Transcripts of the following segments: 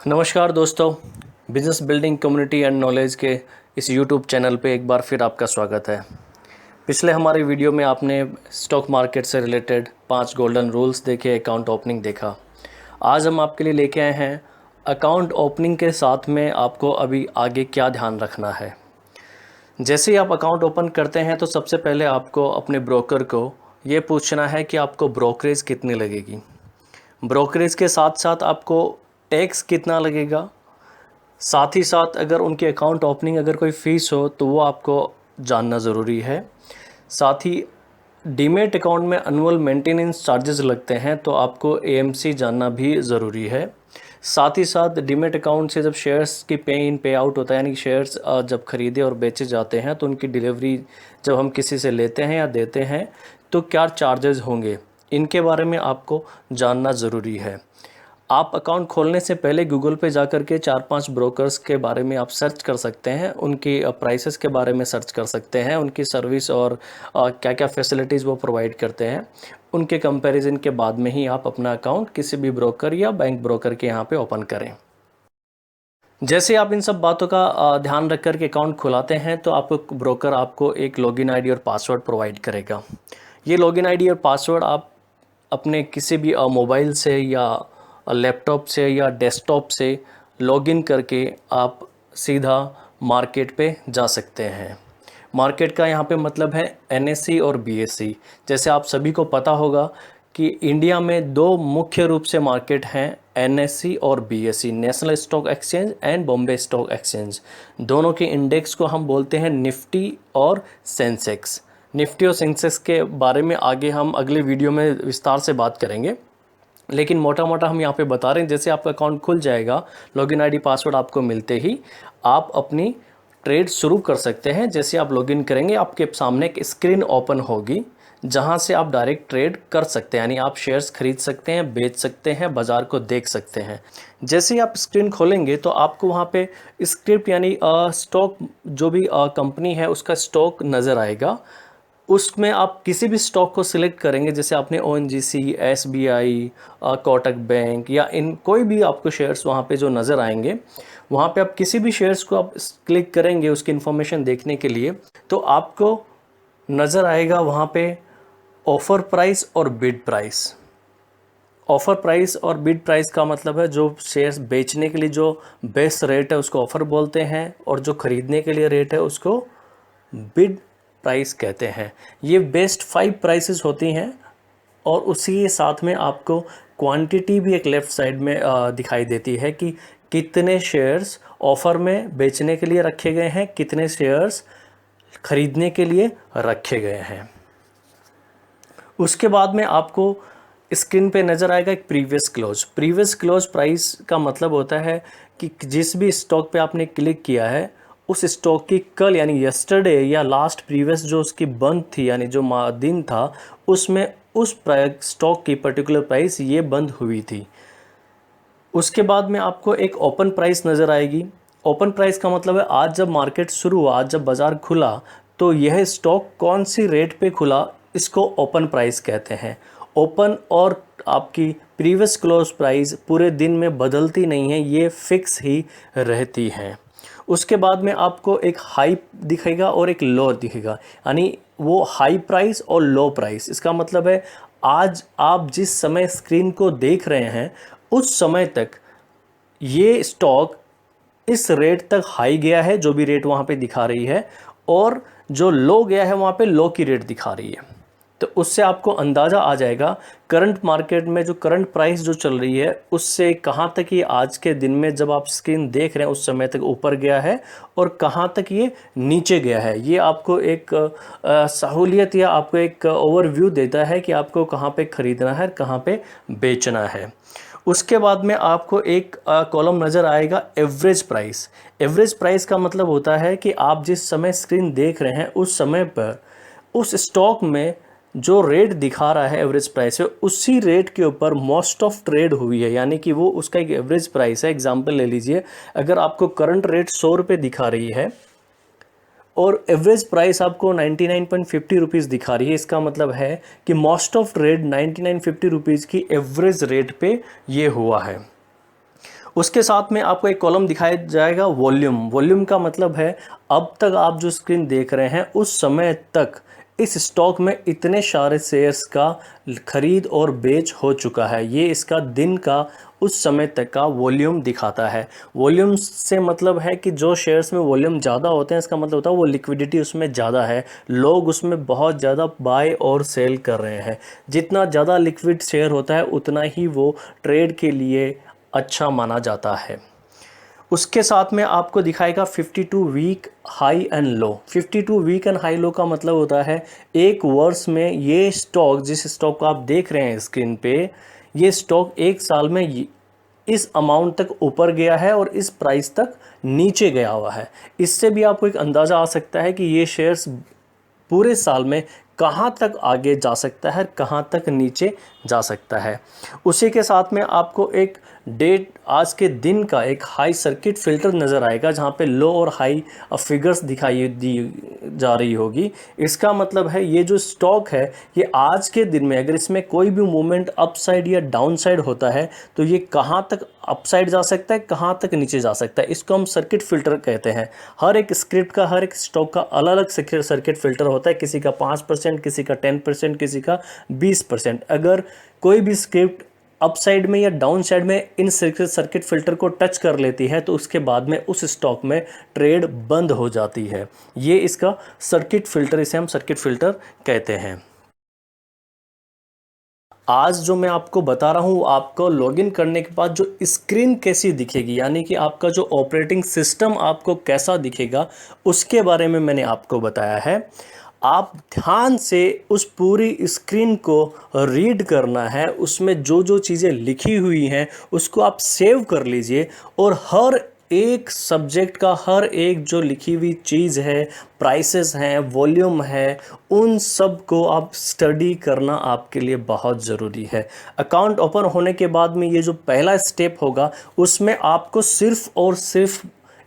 नमस्कार दोस्तों, business building community and knowledge के इस यूट्यूब चैनल पे एक बार फिर आपका स्वागत है। पिछले हमारे वीडियो में आपने स्टॉक मार्केट से रिलेटेड 5 गोल्डन रूल्स देखे, अकाउंट ओपनिंग देखा। आज हम आपके लिए लेके आए हैं अकाउंट ओपनिंग के साथ में आपको अभी आगे क्या ध्यान रखना है। जैसे ही आप अकाउंट ओपन करते हैं तो सबसे पहले आपको अपने ब्रोकर को ये पूछना है कि आपको ब्रोकरेज कितनी लगेगी। ब्रोकरेज के साथ साथ आपको टैक्स कितना लगेगा, साथ ही साथ अगर उनके अकाउंट ओपनिंग अगर कोई फ़ीस हो तो वो आपको जानना ज़रूरी है। साथ ही डीमैट अकाउंट में एनुअल मेंटेनेंस चार्जेस लगते हैं तो आपको एएमसी जानना भी ज़रूरी है। साथ ही साथ डीमैट अकाउंट से जब शेयर्स की पे इन पे आउट होता है, यानी शेयर्स जब खरीदे और बेचे जाते हैं तो उनकी डिलीवरी जब हम किसी से लेते हैं या देते हैं तो क्या चार्जेस होंगे, इनके बारे में आपको जानना ज़रूरी है। आप अकाउंट खोलने से पहले गूगल पे जा कर के 4-5 ब्रोकर्स के बारे में आप सर्च कर सकते हैं, उनकी प्राइसेस के बारे में सर्च कर सकते हैं, उनकी सर्विस और क्या क्या फैसिलिटीज़ वो प्रोवाइड करते हैं। उनके कंपैरिजन के बाद में ही आप अपना अकाउंट किसी भी ब्रोकर या बैंक ब्रोकर के यहाँ पे ओपन करें। जैसे आप इन सब बातों का ध्यान रख कर के अकाउंट खुलाते हैं तो आपको ब्रोकर आपको एक लॉगिन आईडी और पासवर्ड प्रोवाइड करेगा। ये लॉगिन आईडी और पासवर्ड आप अपने किसी भी मोबाइल से या लैपटॉप से या डेस्कटॉप से लॉगिन करके आप सीधा मार्केट पे जा सकते हैं। मार्केट का यहाँ पे मतलब है एनएससी और बीएससी। जैसे आप सभी को पता होगा कि इंडिया में 2 मुख्य रूप से मार्केट हैं, एनएससी और BSc, national stock exchange and Bombay stock exchange. दोनों के इंडेक्स को हम बोलते हैं निफ्टी और सेंसेक्स। निफ्टी और सेंसेक्स के बारे में आगे हम अगले वीडियो में विस्तार से बात करेंगे, लेकिन मोटा मोटा हम यहाँ पे बता रहे हैं। जैसे आपका अकाउंट खुल जाएगा, लॉगिन आईडी पासवर्ड आपको मिलते ही आप अपनी ट्रेड शुरू कर सकते हैं। जैसे आप लॉगिन करेंगे आपके सामने एक स्क्रीन ओपन होगी जहाँ से आप डायरेक्ट ट्रेड कर सकते हैं, यानी आप शेयर्स खरीद सकते हैं, बेच सकते हैं, बाज़ार को देख सकते हैं। जैसे ही आप स्क्रीन खोलेंगे तो आपको वहाँ पे स्क्रिप्ट यानी स्टॉक, जो भी कंपनी है उसका स्टॉक नज़र आएगा। उसमें आप किसी भी स्टॉक को सिलेक्ट करेंगे, जैसे आपने ओएनजीसी, एसबीआई, कोटक बैंक या इन कोई भी आपको शेयर्स वहाँ पे जो नज़र आएंगे, वहाँ पे आप किसी भी शेयर्स को आप क्लिक करेंगे उसकी इन्फॉर्मेशन देखने के लिए, तो आपको नज़र आएगा वहाँ पे ऑफ़र प्राइस और बिड प्राइस। ऑफ़र प्राइस और बिड प्राइस का मतलब है जो शेयर्स बेचने के लिए जो बेस्ट रेट है उसको ऑफ़र बोलते हैं, और जो ख़रीदने के लिए रेट है उसको बिड प्राइस कहते हैं। ये बेस्ट 5 प्राइसेस होती हैं, और उसी के साथ में आपको क्वांटिटी भी एक लेफ़्ट साइड में दिखाई देती है कि कितने शेयर्स ऑफ़र में बेचने के लिए रखे गए हैं, कितने शेयर्स ख़रीदने के लिए रखे गए हैं। उसके बाद में आपको स्क्रीन पे नज़र आएगा एक प्रीवियस क्लोज प्राइस का मतलब होता है कि जिस भी स्टॉक पे आपने क्लिक किया है उस स्टॉक की कल यानी यस्टरडे या लास्ट प्रीवियस जो उसकी बंद थी, यानी जो दिन था उसमें उस स्टॉक की पर्टिकुलर प्राइस ये बंद हुई थी। उसके बाद में आपको एक ओपन प्राइस नज़र आएगी। ओपन प्राइस का मतलब है आज जब मार्केट शुरू हुआ, आज जब बाज़ार खुला तो यह स्टॉक कौन सी रेट पे खुला, इसको ओपन प्राइस कहते हैं। ओपन और आपकी प्रीवियस क्लोज प्राइस पूरे दिन में बदलती नहीं है, ये फिक्स ही रहती हैं। उसके बाद में आपको एक हाई दिखेगा और एक लो दिखेगा, यानी वो हाई प्राइस और लो प्राइस। इसका मतलब है आज आप जिस समय स्क्रीन को देख रहे हैं उस समय तक ये स्टॉक इस रेट तक हाई गया है, जो भी रेट वहाँ पे दिखा रही है, और जो लो गया है वहाँ पे लो की रेट दिखा रही है। तो उससे आपको अंदाज़ा आ जाएगा करंट मार्केट में जो करंट प्राइस जो चल रही है उससे कहाँ तक ये आज के दिन में जब आप स्क्रीन देख रहे हैं उस समय तक ऊपर गया है और कहाँ तक ये नीचे गया है। ये आपको एक सहूलियत या आपको एक ओवरव्यू देता है कि आपको कहाँ पे ख़रीदना है, कहाँ पे बेचना है। उसके बाद में आपको एक कॉलम नज़र आएगा एवरेज प्राइस। एवरेज प्राइस का मतलब होता है कि आप जिस समय स्क्रीन देख रहे हैं उस समय पर उस स्टॉक में जो रेट दिखा रहा है एवरेज प्राइस है उसी रेट के ऊपर मोस्ट ऑफ ट्रेड हुई है, यानी कि वो उसका एक एवरेज प्राइस है। एग्जांपल ले लीजिए, अगर आपको करंट रेट 100 रुपये दिखा रही है और एवरेज प्राइस आपको 99.50 रुपीज़ दिखा रही है, इसका मतलब है कि मोस्ट ऑफ ट्रेड 99.50 रुपीज़ की एवरेज रेट पे ये हुआ है। उसके साथ में आपको एक कॉलम दिखाया जाएगा वॉल्यूम। वॉल्यूम का मतलब है अब तक आप जो स्क्रीन देख रहे हैं उस समय तक इस स्टॉक में इतने सारे शेयर्स का खरीद और बेच हो चुका है। ये इसका दिन का उस समय तक का वॉल्यूम दिखाता है। वॉल्यूम से मतलब है कि जो शेयर्स में वॉल्यूम ज़्यादा होते हैं इसका मतलब होता है वो लिक्विडिटी उसमें ज़्यादा है, लोग उसमें बहुत ज़्यादा बाय और सेल कर रहे हैं। जितना ज़्यादा लिक्विड शेयर होता है उतना ही वो ट्रेड के लिए अच्छा माना जाता है। उसके साथ में आपको दिखाएगा 52 week high and low. 52 week and high low का मतलब होता है एक वर्ष में ये स्टॉक, जिस स्टॉक को आप देख रहे हैं स्क्रीन पे, ये स्टॉक एक साल में इस अमाउंट तक ऊपर गया है और इस प्राइस तक नीचे गया हुआ है। इससे भी आपको एक अंदाज़ा आ सकता है कि ये शेयर्स पूरे साल में कहाँ तक आगे जा सकता है, कहाँ तक नीचे जा सकता है। उसी के साथ में आपको एक डेट आज के दिन का एक हाई सर्किट फिल्टर नज़र आएगा जहाँ पे लो और हाई फिगर्स दिखाई दी जा रही होगी। इसका मतलब है ये जो स्टॉक है ये आज के दिन में अगर इसमें कोई भी मूवमेंट अप साइड या डाउन साइड होता है तो ये कहाँ तक अप साइड जा सकता है, कहाँ तक नीचे जा सकता है। इसको हम सर्किट फिल्टर कहते हैं। हर एक स्क्रिप्ट का, हर एक स्टॉक का अलग अलग सर्किट फिल्टर होता है। किसी का 5%, किसी का 10%, किसी का 20%। अगर कोई भी स्क्रिप्ट अप साइड में या डाउन साइड में इन सर्किट फिल्टर को टच कर लेती है तो उसके बाद में उस स्टॉक में ट्रेड बंद हो जाती है। ये इसका सर्किट फिल्टर, इसे हम सर्किट फिल्टर कहते हैं। आज जो मैं आपको बता रहा हूँ आपको लॉगिन करने के बाद जो स्क्रीन कैसी दिखेगी, यानी कि आपका जो ऑपरेटिंग सिस्टम आपको कैसा दिखेगा, उसके बारे में मैंने आपको बताया है। आप ध्यान से उस पूरी स्क्रीन को रीड करना है, उसमें जो जो चीज़ें लिखी हुई हैं उसको आप सेव कर लीजिए और हर एक सब्जेक्ट का हर एक जो लिखी हुई चीज़ है, प्राइसेस हैं, वॉल्यूम है, उन सब को आप स्टडी करना आपके लिए बहुत ज़रूरी है। अकाउंट ओपन होने के बाद में ये जो पहला स्टेप होगा उसमें आपको सिर्फ़ और सिर्फ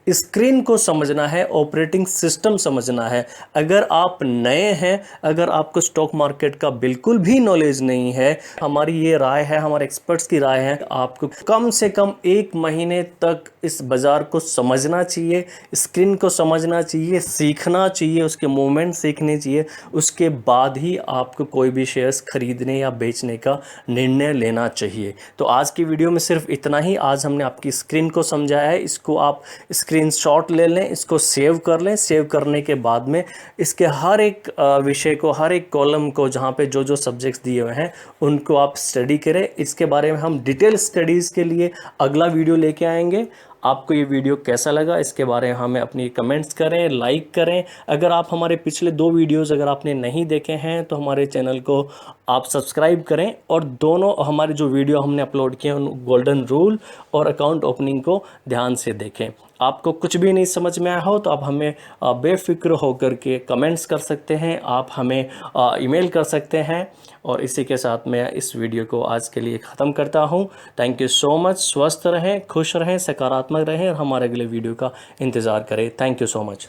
स्क्रीन को समझना है, ऑपरेटिंग सिस्टम समझना है। अगर आप नए हैं, अगर आपको स्टॉक मार्केट का बिल्कुल भी नॉलेज नहीं है, हमारी ये राय है, हमारे एक्सपर्ट्स की राय है, आपको कम से कम 1 महीने तक इस बाज़ार को समझना चाहिए, स्क्रीन को समझना चाहिए, सीखना चाहिए, उसके मूवमेंट सीखने चाहिए। उसके बाद ही आपको कोई भी शेयर्स खरीदने या बेचने का निर्णय लेना चाहिए। तो आज की वीडियो में सिर्फ इतना ही। आज हमने आपकी स्क्रीन को समझाया है। इसको आप स्क्रीनशॉट ले लें, इसको सेव कर लें। सेव करने के बाद में इसके हर एक विषय को, हर एक कॉलम को, जहाँ पे जो जो सब्जेक्ट्स दिए हुए हैं उनको आप स्टडी करें। इसके बारे में हम डिटेल स्टडीज़ के लिए अगला वीडियो लेके आएंगे। आपको ये वीडियो कैसा लगा इसके बारे में हमें अपनी कमेंट्स करें, लाइक करें। अगर आप हमारे पिछले 2 वीडियोज़ अगर आपने नहीं देखे हैं तो हमारे चैनल को आप सब्सक्राइब करें और दोनों हमारे जो वीडियो हमने अपलोड किए हैं उन गोल्डन रूल और अकाउंट ओपनिंग को ध्यान से देखें। आपको कुछ भी नहीं समझ में आया हो तो आप हमें बेफिक्र होकर के कमेंट्स कर सकते हैं, आप हमें ईमेल कर सकते हैं। और इसी के साथ मैं इस वीडियो को आज के लिए ख़त्म करता हूं। Thank you so much. स्वस्थ रहें, खुश रहें, सकारात्मक रहें और हमारे अगले वीडियो का इंतज़ार करें। Thank you so much.